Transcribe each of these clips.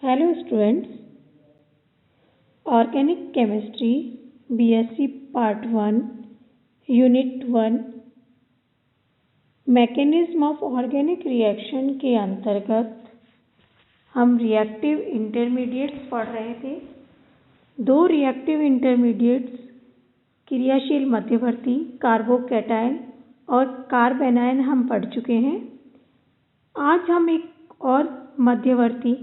Hello students, organic chemistry BSc part 1 unit 1 mechanism of organic reaction के अंतर्गत हम reactive intermediates पढ़ रहे थे। दो रिएक्टिव इंटरमीडिएट्स क्रियाशील मध्यवर्ती कार्बोकैटायन और कार्बेनायन हम पढ़ चुके हैं। आज हम एक और मध्यवर्ती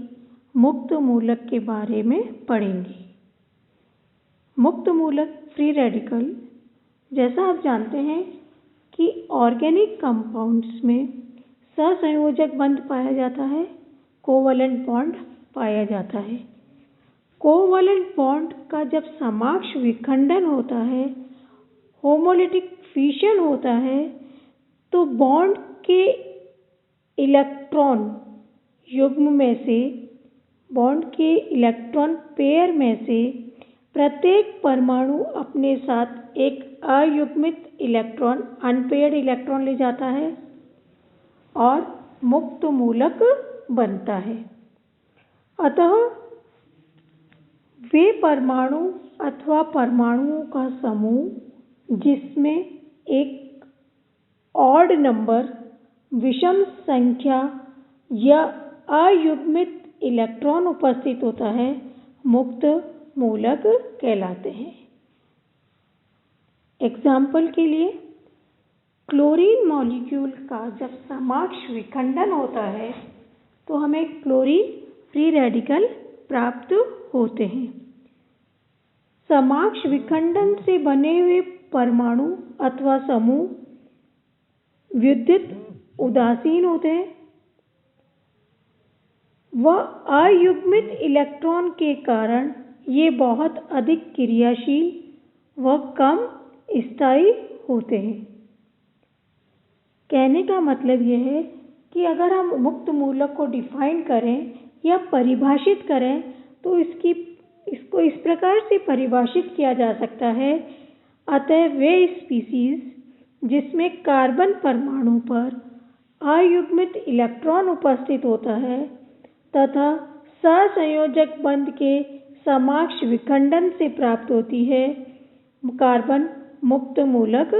मुक्त मूलक के बारे में पढ़ेंगे। मुक्त मूलक फ्री रेडिकल, जैसा आप जानते हैं कि ऑर्गेनिक कंपाउंड्स में सहसंयोजक बंध पाया जाता है, कोवैलेंट बॉन्ड पाया जाता है। कोवैलेंट बॉन्ड का जब समाक्ष विखंडन होता है, होमोलिटिक फिशन होता है, तो बॉन्ड के इलेक्ट्रॉन युग्म में से, बॉन्ड के इलेक्ट्रॉन पेयर में से प्रत्येक परमाणु अपने साथ एक अयुग्मित इलेक्ट्रॉन, अनपेयर्ड इलेक्ट्रॉन ले जाता है और मुक्त मूलक बनता है। अतः वे परमाणु अथवा परमाणुओं का समूह जिसमें एक ऑड नंबर, विषम संख्या या अयुग्मित इलेक्ट्रॉन उपस्थित होता है, मुक्त मूलक कहलाते हैं। एग्जाम्पल के लिए, क्लोरीन मॉलिक्यूल का जब समाक्ष विखंडन होता है तो हमें क्लोरीन फ्री रेडिकल प्राप्त होते हैं। समाक्ष विखंडन से बने हुए परमाणु अथवा समूह विद्युत उदासीन होते हैं। वह अयुग्मित इलेक्ट्रॉन के कारण ये बहुत अधिक क्रियाशील व कम स्थायी होते हैं। कहने का मतलब यह है कि अगर हम मुक्त मूलक को डिफाइन करें या परिभाषित करें तो इसको इस प्रकार से परिभाषित किया जा सकता है। अतः वे स्पीसीज जिसमें कार्बन परमाणु पर अयुग्मित इलेक्ट्रॉन उपस्थित होता है तथा सहसंयोजक बंध के समाक्ष विखंडन से प्राप्त होती है, कार्बन मुक्त मूलक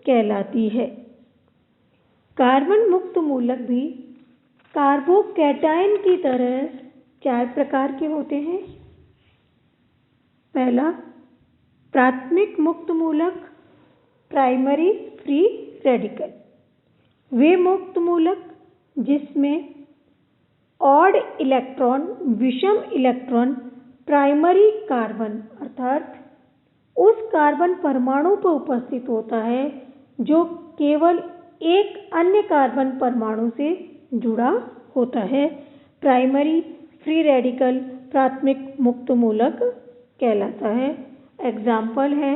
कहलाती है। कार्बन मुक्त मूलक भी कार्बोकैटायन की तरह 4 प्रकार के होते हैं। पहला, प्राथमिक मुक्त मूलक, प्राइमरी फ्री रेडिकल। वे मुक्त मूलक जिसमें ऑड इलेक्ट्रॉन, विषम इलेक्ट्रॉन प्राइमरी कार्बन अर्थात उस कार्बन परमाणु पर उपस्थित होता है जो केवल एक अन्य कार्बन परमाणु से जुड़ा होता है, प्राइमरी फ्री रेडिकल प्राथमिक मुक्त मूलक कहलाता है। एग्जाम्पल है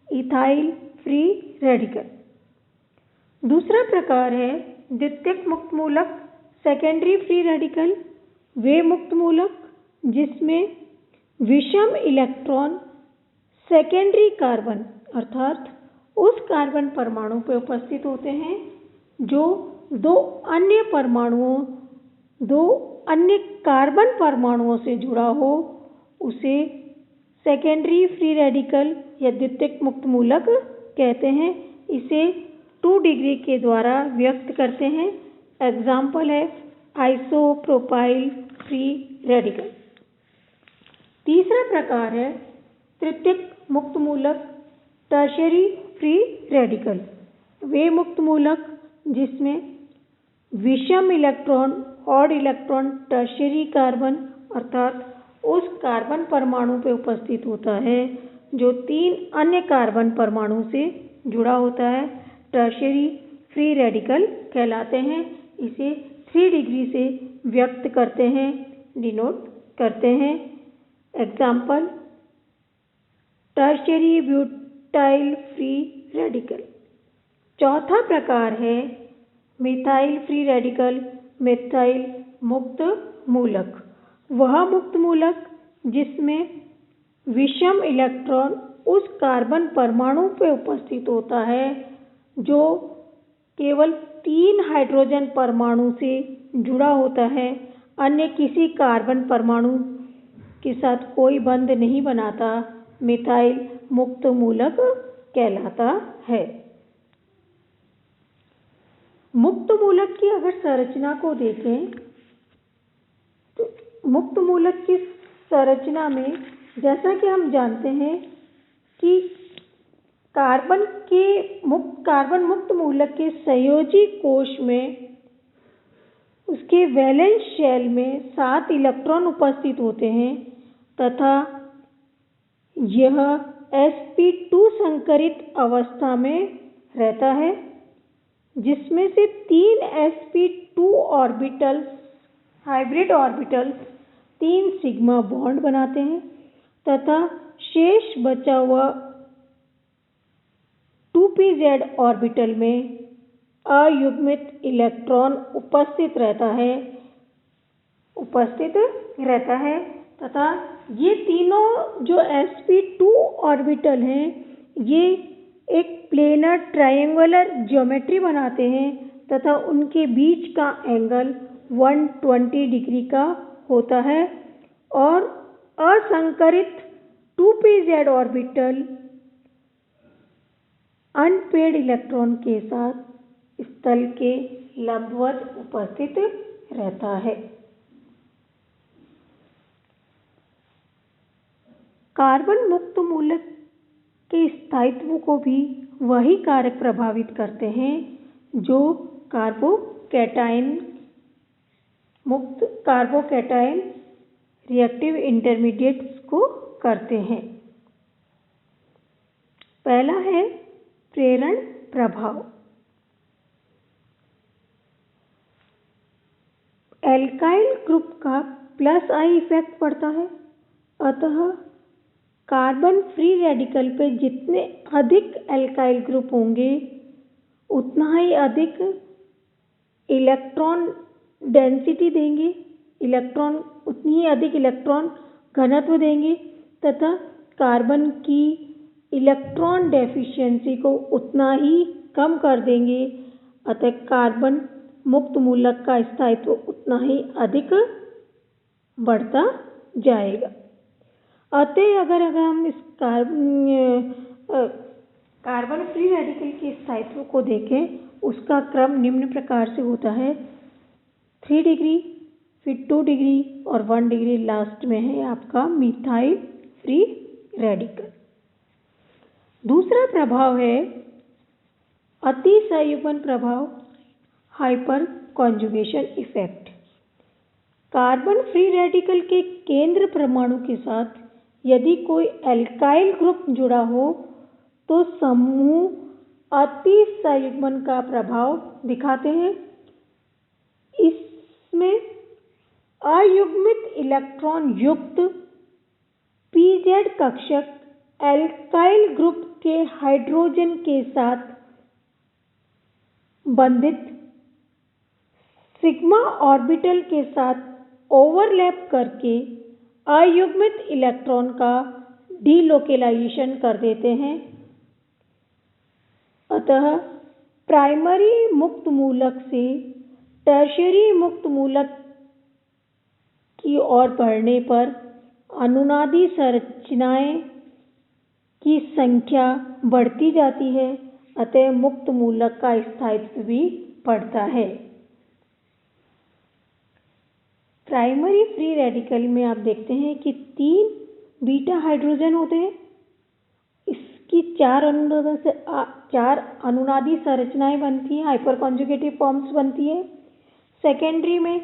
इथाइल फ्री रेडिकल। दूसरा प्रकार है द्वितीयक मुक्त मूलक, सेकेंडरी फ्री रेडिकल। वे मुक्त मूलक जिसमें विषम इलेक्ट्रॉन सेकेंडरी कार्बन अर्थात उस कार्बन परमाणु पर उपस्थित होते हैं जो दो अन्य कार्बन परमाणुओं से जुड़ा हो, उसे सेकेंडरी फ्री रेडिकल या द्वितीयक मुक्त मूलक कहते हैं। इसे 2 डिग्री के द्वारा व्यक्त करते हैं। एग्जाम्पल है आइसोप्रोपाइल फ्री रेडिकल। तीसरा प्रकार है तृतीयक मुक्त मूलक, टर्शियरी फ्री रेडिकल। वे मुक्त मूलक जिसमें विषम electron, odd electron tertiary carbon अर्थात उस कार्बन परमाणु पर उपस्थित होता है जो 3 अन्य कार्बन परमाणु से जुड़ा होता है, टर्शियरी फ्री रेडिकल कहलाते हैं। इसे 3 डिग्री से व्यक्त करते हैं, डिनोट करते हैं। Example tertiary butyl free radical. चौथा प्रकार है मिथाइल फ्री रेडिकल, मिथाइल मुक्त मूलक। वह मुक्त मूलक जिसमें विषम इलेक्ट्रॉन उस कार्बन परमाणु पर उपस्थित होता है जो केवल 3 हाइड्रोजन परमाणु से जुड़ा होता है, अन्य किसी कार्बन परमाणु के साथ कोई बंध नहीं बनाता, मिथाइल मुक्त मूलक कहलाता है। मुक्त मूलक की अगर संरचना को देखें तो मुक्त मूलक की संरचना में जैसा कि हम जानते हैं कि कार्बन मुक्त मूलक के संयोजी कोश में उसके वैलेंस शेल में 7 इलेक्ट्रॉन उपस्थित होते हैं तथा यह sp2 संकरित अवस्था में रहता है, जिसमें से 3 sp2 orbitals hybrid orbitals 3 sigma bond बनाते हैं तथा शेष बचा हुआ 2pz ऑर्बिटल में अयुग्मित इलेक्ट्रॉन उपस्थित रहता है तथा ये तीनों जो sp2 ऑर्बिटल हैं ये एक प्लेनर ट्रायंगुलर ज्योमेट्री बनाते हैं तथा उनके बीच का एंगल 120 डिग्री का होता है और असंकरित 2pz ऑर्बिटल अनपेड इलेक्ट्रॉन के साथ स्थल के लंबवत उपस्थित रहता है। कार्बन मुक्त मूलक के स्थायित्व को भी वही कारक प्रभावित करते हैं जो कार्बोकैटायन रिएक्टिव इंटरमीडिएट्स को करते हैं। पहला है प्रेरण प्रभाव। एल्काइल ग्रुप का +I इफेक्ट पड़ता है, अतः कार्बन फ्री रेडिकल पे जितने अधिक एल्काइल ग्रुप होंगे उतना ही अधिक इलेक्ट्रॉन डेंसिटी देंगे, उतनी ही अधिक इलेक्ट्रॉन घनत्व देंगे तथा कार्बन की इलेक्ट्रॉन डेफिशिएंसी को उतना ही कम कर देंगे, अतः कार्बन मुक्त मूलक का स्थायित्व उतना ही अधिक बढ़ता जाएगा। अतः अगर हम इस कार्बन फ्री रेडिकल के स्थायित्व को देखें, उसका क्रम निम्न प्रकार से होता है: 3 डिग्री, फिर 2 डिग्री और 1 डिग्री लास्ट में है आपका मिथाइल फ्री रेडिकल। दूसरा प्रभाव है अतिसंयुग्मन प्रभाव, hyper conjugation effect. Carbon free radical के केंद्र परमाणु के साथ यदि कोई एल्काइल ग्रुप जुड़ा हो तो समूह अतिसंयुग्मन का प्रभाव दिखाते हैं। इसमें अयुग्मित इलेक्ट्रॉन युक्त pz कक्षक एल्काइल ग्रुप के हाइड्रोजन के साथ बंधित सिग्मा ऑर्बिटल के साथ ओवरलैप करके अयुग्मित इलेक्ट्रॉन का डीलोकेलाइजेशन कर देते हैं। अतः प्राइमरी मुक्त मूलक से टर्शियरी मुक्त मूलक की ओर बढ़ने पर अनुनादी संरचनाएं की संख्या बढ़ती जाती है, अतः मुक्त मूलक का स्थायित्व भी बढ़ता है। प्राइमरी फ्री रेडिकल में आप देखते हैं कि 3 बीटा हाइड्रोजन होते हैं, इसकी 4 अनुनादी संरचनाएं बनती हैं, हाइपर कॉन्जुगेटिव फॉर्म्स बनती है। सेकेंडरी में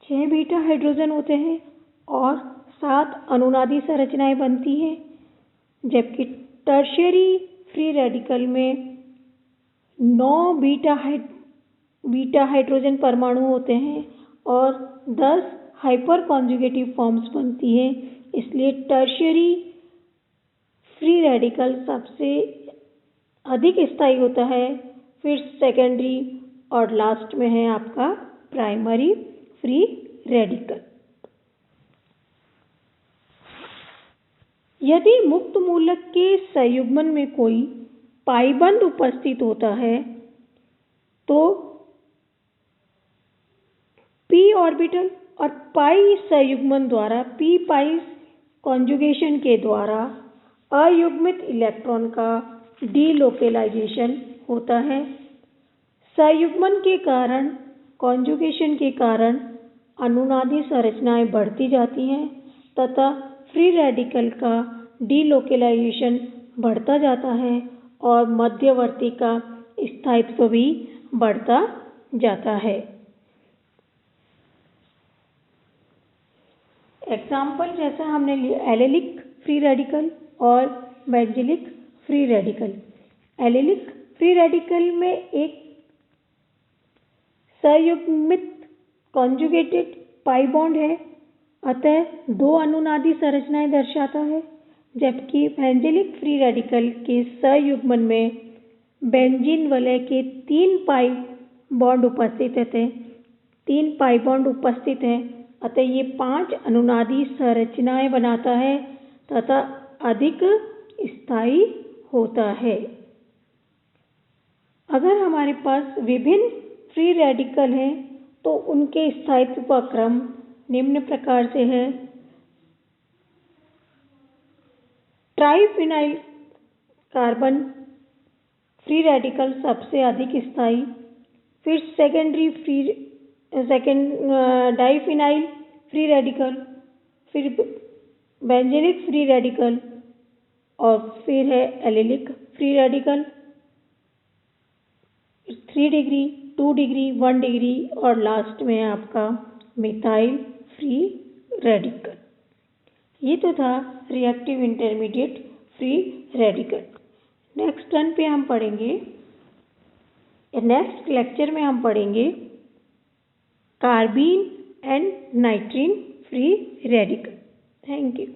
6 बीटा हाइड्रोजन होते हैं और 7 अनुनादी संरचनाएं बनती हैं, जबकि टर्शियरी फ्री रेडिकल में 9 बीटा हाइड्रोजन परमाणु होते हैं और 10 हाइपर कॉन्जुगेटिव फॉर्म्स बनती हैं। इसलिए टर्शियरी फ्री रेडिकल सबसे अधिक स्थायी होता है, फिर सेकेंडरी और लास्ट में है आपका प्राइमरी फ्री रेडिकल। यदि मुक्त मूलक के संयुग्मन में कोई पाइबंध उपस्थित होता है तो p ऑर्बिटल और पाई संयुग्मन द्वारा p पाई कॉन्जुगेशन के द्वारा अयुग्मित इलेक्ट्रॉन का डीलोकेलाइजेशन होता है। संयुग्मन के कारण, कॉन्जुगेशन के कारण अनुनादी संरचनाएं बढ़ती जाती हैं तथा फ्री रेडिकल का डीलोकेलाइजेशन बढ़ता जाता है और मध्यवर्ती का स्थायित्व भी बढ़ता जाता है। एग्जाम्पल जैसा हमने लिया एलेलिक फ्री रेडिकल और benzylic free radical. Allylic free radical में एक संयुग्मित कॉन्जुगेटेड पाई बॉन्ड है, अतः दो अनुनादी संरचनाएं दर्शाता है, जबकि बेंजीलिक फ्री रेडिकल के संयुग्मन में बेंजीन वलय के 3 पाई बॉन्ड उपस्थित हैं, अतः ये 5 अनुनादी संरचनाएं बनाता है तथा अधिक स्थायी होता है। अगर हमारे पास विभिन्न फ्री रेडिकल हैं तो उनके स्थायित्व का क्रम निम्न प्रकार से है। ट्राइफिनाइल कार्बन फ्री रेडिकल सबसे अधिक स्थायी, फिर डाइफिनाइल फ्री रेडिकल, फिर बेंजीलिक फ्री रेडिकल और फिर है allylic free radical. 3 degree, 2 degree, 1 degree और लास्ट में आपका मिथाइल फ्री रेडिकल। ये तो था reactive intermediate free radical. Next lecture में हम पढ़ेंगे carbene and नाइट्रीन free radical. Thank you.